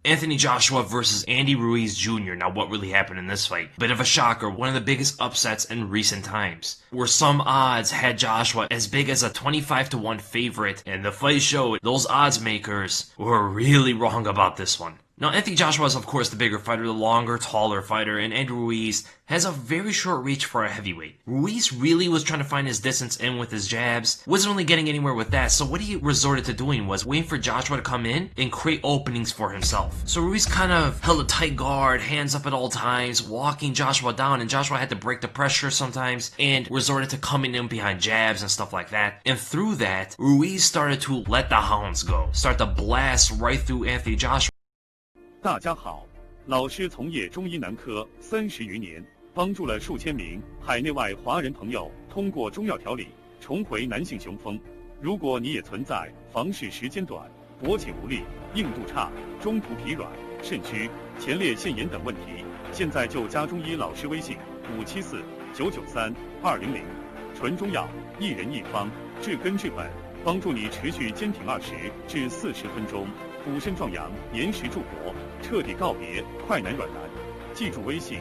Anthony Joshua versus Andy Ruiz Jr. Now, what really happened in this fight? Bit of a shocker, one of the biggest upsets in recent times, where some odds had Joshua as big as a 25-1 favorite, and the fight showed those odds makers were really wrong about this one. Now, Anthony Joshua is, of course, the bigger fighter, the longer, taller fighter, and Andy Ruiz has a very short reach for a heavyweight. Ruiz really was trying to find his distance in with his jabs, wasn't really getting anywhere with that, so what he resorted to doing was waiting for Joshua to come in and create openings for himself. So Ruiz kind of held a tight guard, hands up at all times, walking Joshua down, and Joshua had to break the pressure sometimes, and resorted to coming in behind jabs and stuff like that. And through that, Ruiz started to let the hounds go, start to blast right through Anthony Joshua. 大家好，老师从业中医男科30余年，帮助了数千名海内外华人朋友通过中药调理重回男性雄风。如果你也存在房事时间短、勃起无力、硬度差、中途疲软、肾虚、前列腺炎等问题，现在就加中医老师微信574-993-200，纯中药，一人一方，治根治本，帮助你持续坚挺20至40分钟。补肾壮阳，延时助勃，彻底告别快男软男。记住微信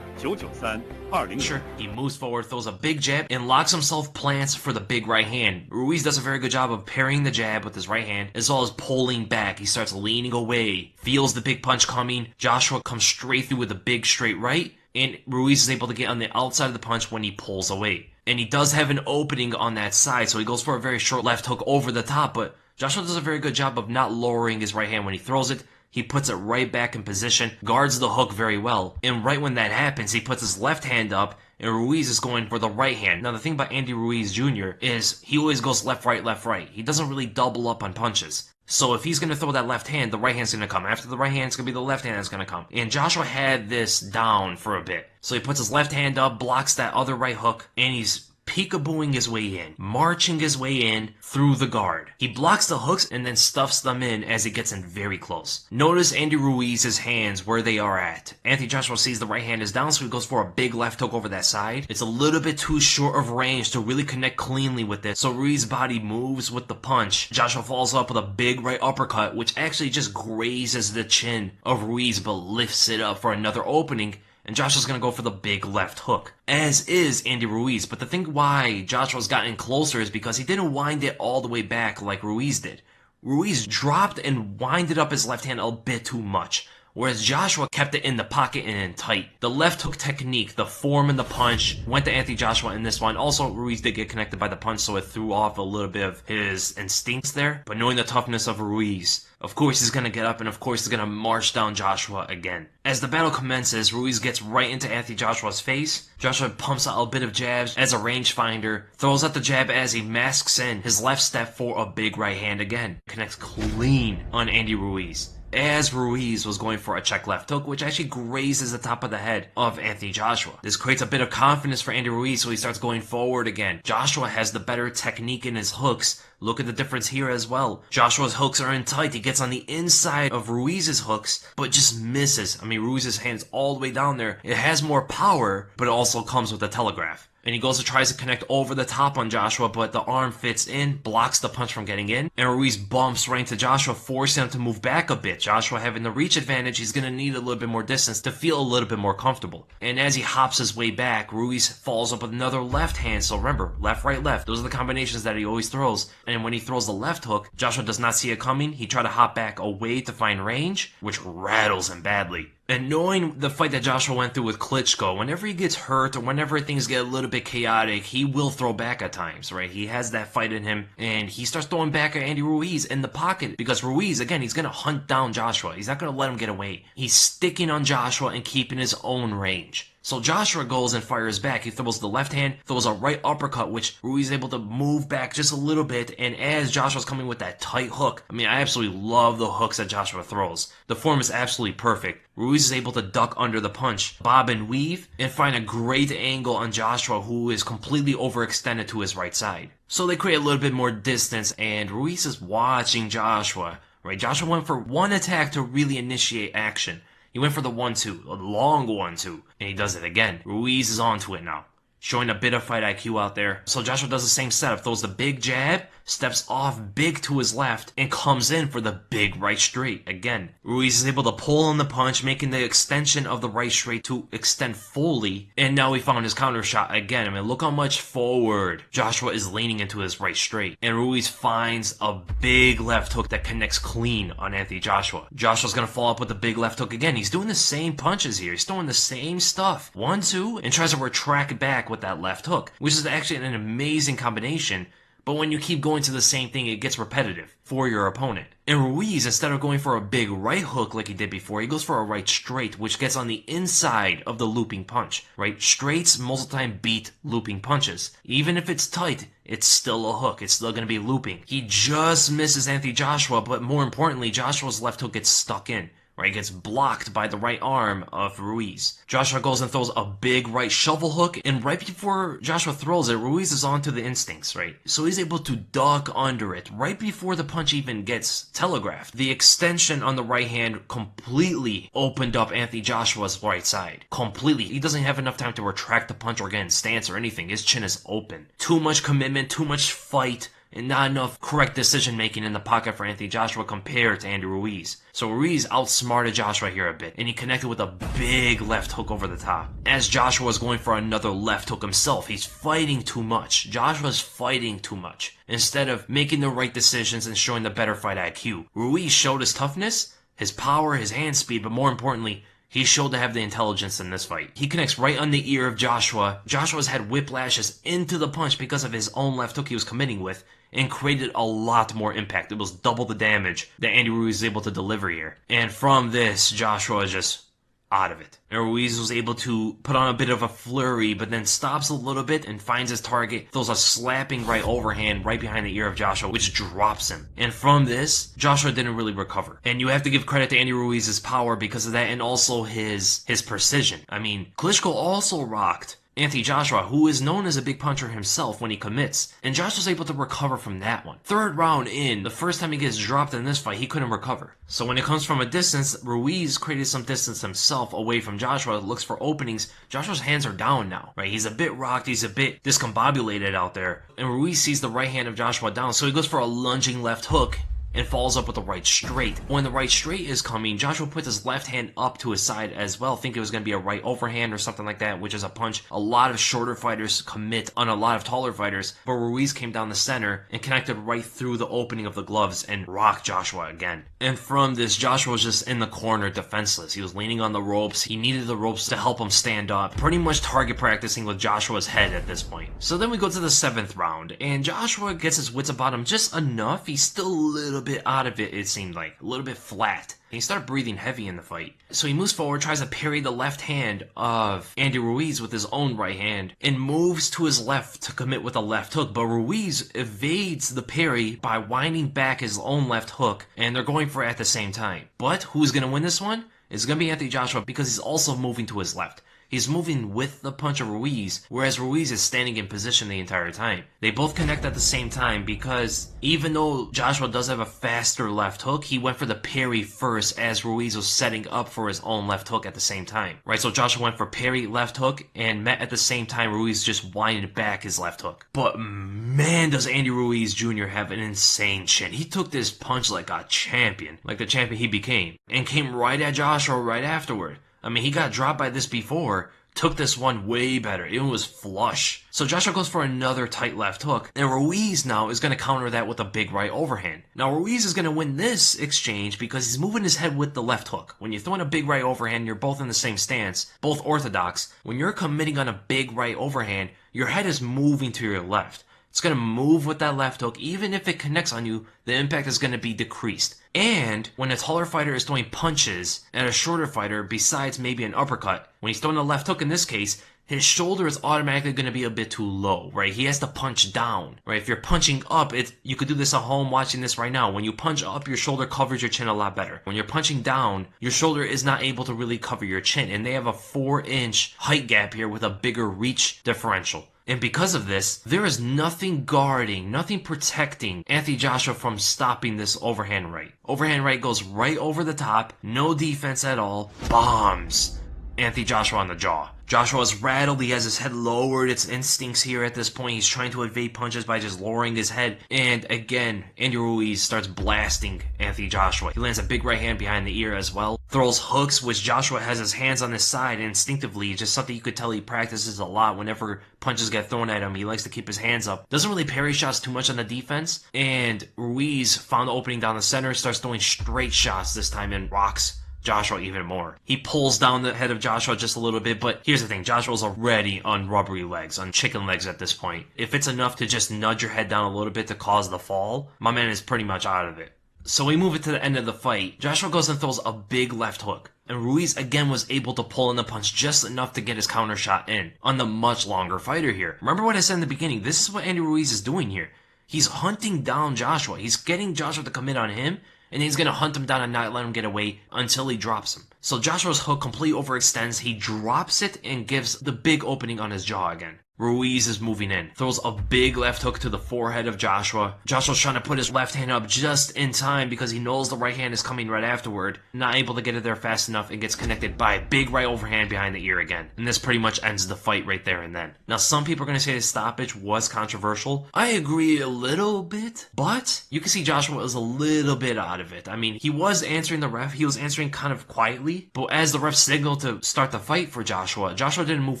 574-993-200。 Sure, he moves forward, throws a big jab, and locks himself plants for the big right hand. Ruiz does a very good job of parrying the jab with his right hand, as well as pulling back. He starts leaning away, feels the big punch coming. Joshua comes straight through with a big straight right, and Ruiz is able to get on the outside of the punch when he pulls away. And he does have an opening on that side, so he goes for a very short left hook over the top, but Joshua does a very good job of not lowering his right hand when he throws it. He puts it right back in position, guards the hook very well, and right when that happens, he puts his left hand up, and Ruiz is going for the right hand. Now, the thing about Andy Ruiz Jr. is he always goes left, right, left, right. He doesn't really double up on punches. So if he's going to throw that left hand, the right hand's going to come. After the right hand, it's going to be the left hand that's going to come. And Joshua had this down for a bit. So he puts his left hand up, blocks that other right hook, and he's peekabooing his way in, marching his way in through the guard. He blocks the hooks and then stuffs them in as he gets in very close. Notice Andy Ruiz's hands where they are at. Anthony Joshua sees the right hand is down, so he goes for a big left hook over that side. It's a little bit too short of range to really connect cleanly with it, so Ruiz's body moves with the punch. Joshua follows up with a big right uppercut, which actually just grazes the chin of Ruiz but lifts it up for another opening. And Joshua's going to go for the big left hook, as is Andy Ruiz. But the thing why Joshua's gotten closer is because he didn't wind it all the way back like Ruiz did. Ruiz dropped and winded up his left hand a bit too much, whereas Joshua kept it in the pocket and in tight. The left hook technique, the form and the punch, went to Anthony Joshua in this one. Also, Ruiz did get connected by the punch, so it threw off a little bit of his instincts there. But knowing the toughness of Ruiz, of course he's going to get up, and of course he's going to march down Joshua again. As the battle commences, Ruiz gets right into Anthony Joshua's face. Joshua pumps out a bit of jabs as a rangefinder, throws out the jab as he masks in his left step for a big right hand again. Connects clean on Andy Ruiz, as Ruiz was going for a check left hook, which actually grazes the top of the head of Anthony Joshua. This creates a bit of confidence for Andy Ruiz, so he starts going forward again. Joshua has the better technique in his hooks. Look at the difference here as well. Joshua's hooks are in tight. He gets on the inside of Ruiz's hooks, but just misses. I mean, Ruiz's hand's all the way down there. It has more power, but it also comes with a telegraph. And he goes to tries to connect over the top on Joshua, but the arm fits in, blocks the punch from getting in, and Ruiz bumps right into Joshua, forcing him to move back a bit. Joshua having the reach advantage, he's going to need a little bit more distance to feel a little bit more comfortable. And as he hops his way back, Ruiz falls up with another left hand. So remember, left, right, left. Those are the combinations that he always throws. And when he throws the left hook, Joshua does not see it coming. He tried to hop back away to find range, which rattles him badly. And knowing the fight that Joshua went through with Klitschko, whenever he gets hurt or whenever things get a little bit chaotic, he will throw back at times, right? He has that fight in him, and he starts throwing back at Andy Ruiz in the pocket, because Ruiz, again, he's going to hunt down Joshua. He's not going to let him get away. He's sticking on Joshua and keeping his own range. So Joshua goes and fires back. He throws the left hand, throws a right uppercut, which Ruiz is able to move back just a little bit. And as Joshua's coming with that tight hook, I mean, I absolutely love the hooks that Joshua throws. The form is absolutely perfect. Ruiz is able to duck under the punch, bob and weave, and find a great angle on Joshua, who is completely overextended to his right side. So they create a little bit more distance, and Ruiz is watching Joshua, right? Joshua went for one attack to really initiate action. He went for the 1-2, a long 1-2, and he does it again. Ruiz is onto it now. showing a bit of fight IQ out there. So Joshua does the same setup, throws the big jab, steps off big to his left, and comes in for the big right straight. Again, Ruiz is able to pull in the punch, making the extension of the right straight to extend fully, and now he found his counter shot again. I mean, look how much forward Joshua is leaning into his right straight, and Ruiz finds a big left hook that connects clean on Anthony Joshua. Joshua's gonna follow up with the big left hook again. He's doing the same punches here. He's throwing the same stuff. 1-2, and tries to retract back with that left hook, which is actually an amazing combination. But when you keep going to the same thing, it gets repetitive for your opponent. And Ruiz, instead of going for a big right hook like he did before, he goes for a right straight, which gets on the inside of the looping punch, right? Straights most of the time beat looping punches. Even if it's tight, it's still a hook. It's still going to be looping. He just misses Anthony Joshua, but more importantly, Joshua's left hook gets stuck in. Right, gets blocked by the right arm of Ruiz. Joshua goes and throws a big right shovel hook, and right before Joshua throws it, Ruiz is onto the instincts, right? So he's able to duck under it right before the punch even gets telegraphed. The extension on the right hand completely opened up Anthony Joshua's right side. Completely. He doesn't have enough time to retract the punch or get in stance or anything. His chin is open. Too much commitment, too much fight, and not enough correct decision-making in the pocket for Anthony Joshua compared to Andy Ruiz. So Ruiz outsmarted Joshua here a bit, and he connected with a big left hook over the top. As Joshua was going for another left hook himself, he's fighting too much. Joshua's fighting too much, instead of making the right decisions and showing the better fight IQ. Ruiz showed his toughness, his power, his hand speed, but more importantly, he showed to have the intelligence in this fight. He connects right on the ear of Joshua. Joshua's had whiplashes into the punch because of his own left hook he was committing with, and created a lot more impact. It was double the damage that Andy Ruiz was able to deliver here. And from this, Joshua is just out of it. And Ruiz was able to put on a bit of a flurry, but then stops a little bit and finds his target, throws a slapping right overhand right behind the ear of Joshua, which drops him. And from this, Joshua didn't really recover. And you have to give credit to Andy Ruiz's power because of that, and also his precision. I mean, Klitschko also rocked Anthony Joshua, who is known as a big puncher himself when he commits, and Josh was able to recover from that one. Third round in, the first time he gets dropped in this fight, he couldn't recover. So when it comes from a distance, Ruiz created some distance himself away from Joshua, looks for openings. Joshua's hands are down now, right? He's a bit rocked, he's a bit discombobulated out there, and Ruiz sees the right hand of Joshua down, so he goes for a lunging left hook and follows up with the right straight. When the right straight is coming, Joshua puts his left hand up to his side as well, thinking it was going to be a right overhand or something like that, which is a punch a lot of shorter fighters commit on a lot of taller fighters, but Ruiz came down the center and connected right through the opening of the gloves and rocked Joshua again. And from this, Joshua was just in the corner defenseless. He was leaning on the ropes. He needed the ropes to help him stand up. Pretty much target practicing with Joshua's head at this point. So then we go to the 7th round, and Joshua gets his wits about him just enough. He's still a little bit out of it seemed like. A little bit flat. He started breathing heavy in the fight. So he moves forward, tries to parry the left hand of Andy Ruiz with his own right hand, and moves to his left to commit with a left hook. But Ruiz evades the parry by winding back his own left hook, and they're going for it at the same time. But who's going to win this one? It's going to be Anthony Joshua because he's also moving to his left. He's moving with the punch of Ruiz, whereas Ruiz is standing in position the entire time. They both connect at the same time because even though Joshua does have a faster left hook, he went for the parry first as Ruiz was setting up for his own left hook at the same time. Right, so Joshua went for parry left hook and met at the same time Ruiz just winded back his left hook. But man, does Andy Ruiz Jr. have an insane chin. He took this punch like a champion, like the champion he became, and came right at Joshua right afterward. I mean, he got dropped by this before, took this one way better. It was flush. So Joshua goes for another tight left hook, and Ruiz now is going to counter that with a big right overhand. Now Ruiz is going to win this exchange because he's moving his head with the left hook. When you're throwing a big right overhand, you're both in the same stance, both orthodox. When you're committing on a big right overhand, your head is moving to your left. It's going to move with that left hook. Even if it connects on you, the impact is going to be decreased. And when a taller fighter is throwing punches at a shorter fighter, besides maybe an uppercut, when he's throwing a left hook in this case, his shoulder is automatically going to be a bit too low, right? He has to punch down, right? If you're punching up, you could do this at home watching this right now. When you punch up, your shoulder covers your chin a lot better. When you're punching down, your shoulder is not able to really cover your chin. And they have a 4-inch height gap here with a bigger reach differential. And because of this, there is nothing guarding, nothing protecting Anthony Joshua from stopping this overhand right. Overhand right goes right over the top, no defense at all, bombs. Anthony Joshua on the jaw. Joshua is rattled, he has his head lowered, it's instincts here at this point, he's trying to evade punches by just lowering his head, and again, Andy Ruiz starts blasting Anthony Joshua. He lands a big right hand behind the ear as well, throws hooks, which Joshua has his hands on his side, and instinctively, just something you could tell he practices a lot. Whenever punches get thrown at him, he likes to keep his hands up. Doesn't really parry shots too much on the defense, and Ruiz found the opening down the center, starts throwing straight shots this time and rocks Joshua even more. He pulls down the head of Joshua just a little bit, but here's the thing, Joshua's already on rubbery legs, on chicken legs at this point. If it's enough to just nudge your head down a little bit to cause the fall, my man is pretty much out of it. So we move it to the end of the fight. Joshua goes and throws a big left hook, and Ruiz again was able to pull in the punch just enough to get his counter shot in on the much longer fighter here. Remember what I said in the beginning, this is what Andy Ruiz is doing here. He's hunting down Joshua. He's getting Joshua to commit on him, and he's going to hunt him down and not let him get away until he drops him. So Joshua's hook completely overextends, he drops it and gives the big opening on his jaw again. Ruiz is moving in, throws a big left hook to the forehead of Joshua. Joshua's trying to put his left hand up just in time because he knows the right hand is coming right afterward. Not able to get it there fast enough and gets connected by a big right overhand behind the ear again. And this pretty much ends the fight right there and then. Now some people are going to say the stoppage was controversial. I agree a little bit, but you can see Joshua was a little bit out of it. I mean, he was answering the ref. He was answering kind of quietly, but as the ref signaled to start the fight for Joshua, Joshua didn't move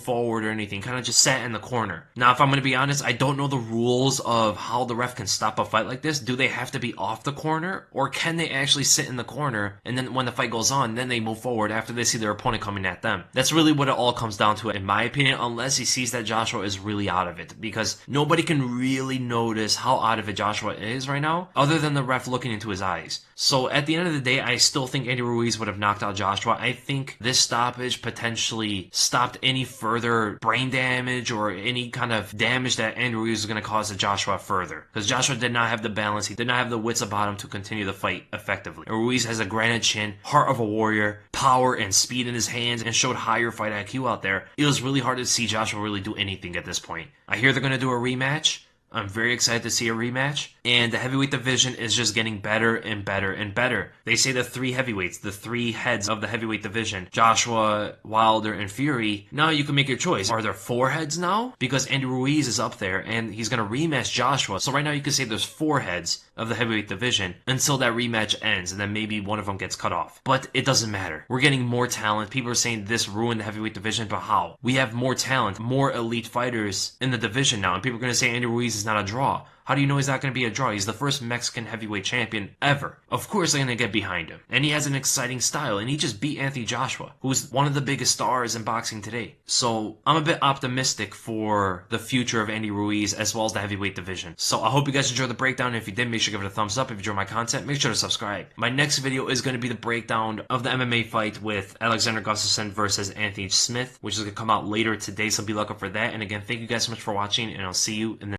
forward or anything, kind of just sat in the corner. Now, if I'm going to be honest, I don't know the rules of how the ref can stop a fight like this. Do they have to be off the corner, or can they actually sit in the corner and then when the fight goes on, then they move forward after they see their opponent coming at them? That's really what it all comes down to, in my opinion, unless he sees that Joshua is really out of it, because nobody can really notice how out of it Joshua is right now, other than the ref looking into his eyes. So at the end of the day, I still think Andy Ruiz would have knocked out Joshua. I think this stoppage potentially stopped any further brain damage or any kind of damage that Andy Ruiz was going to cause to Joshua further. Because Joshua did not have the balance, he did not have the wits about him to continue the fight effectively. And Ruiz has a granite chin, heart of a warrior, power and speed in his hands, and showed higher fight IQ out there. It was really hard to see Joshua really do anything at this point. I hear they're going to do a rematch. I'm very excited to see a rematch, and the heavyweight division is just getting better and better and better. They say the three heavyweights, the three heads of the heavyweight division, Joshua, Wilder, and Fury. Now you can make your choice. Are there four heads now? Because Andy Ruiz is up there, and he's going to rematch Joshua. So right now you can say there's four heads of the heavyweight division until that rematch ends, and then maybe one of them gets cut off. But it doesn't matter. We're getting more talent. People are saying this ruined the heavyweight division, but how? We have more talent, more elite fighters in the division now, and people are going to say Andy Ruiz is not a draw. How do you know he's not going to be a draw? He's the first Mexican heavyweight champion ever. Of course they're going to get behind him. And he has an exciting style, and he just beat Anthony Joshua, who's one of the biggest stars in boxing today. So I'm a bit optimistic for the future of Andy Ruiz as well as the heavyweight division. So I hope you guys enjoyed the breakdown. If you did, make sure to give it a thumbs up. If you enjoyed my content, make sure to subscribe. My next video is going to be the breakdown of the MMA fight with Alexander Gustafsson versus Anthony Smith, which is going to come out later today, so be looking for that. And again, thank you guys so much for watching, and I'll see you in the